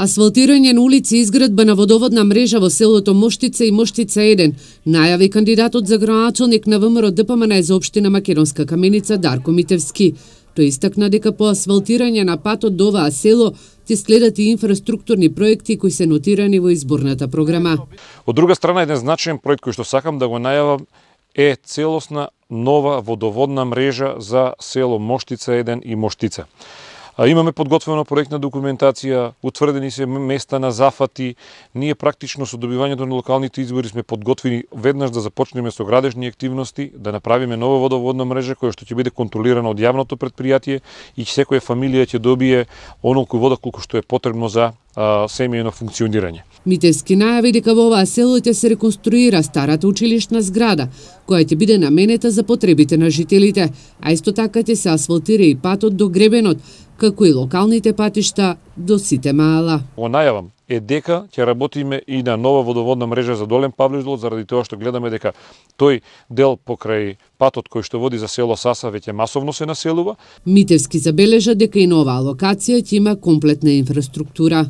Асфалтирање на улици и изградба на водоводна мрежа во селото Моштица и Моштица 1, најави кандидатот за градоначалник на ВМРО ДПМН за општина Македонска Каменица Дарко Митевски. Тој истакна дека по асфалтирање на патот до оваа село ќе следат и инфраструктурни проекти кои се нотирани во изборната програма. Од друга страна, еден значаен проект кој што сакам да го најавам е целосна нова водоводна мрежа за село Моштица 1 и Моштица. Имаме подготвена проектна документација, утврдени се места на зафати. Ние практично со добивањето на локалните избори сме подготвени веднаш да започнеме со градежни активности, да направиме нова водоводна мрежа која што ќе биде контролирана од јавното претпријатие и секоја фамилија ќе добие онолку вода колку што е потребно за семејно функционирање. Митевски најави дека во оваа село ќе се реконструира старата училишна зграда, која ќе биде наменета за потребите на жителите, а исто така ќе се асфалтира и патот до гребенот, како и локалните патишта до сите маала. Го најавам е дека ќе работиме и на нова водоводна мрежа за Долен Павлеждол, заради тоа што гледаме дека тој дел покрај патот кој што води за село Саса веќе масовно се населува. Митевски забележа дека и на оваа локација ќе има комплетна инфраструктура.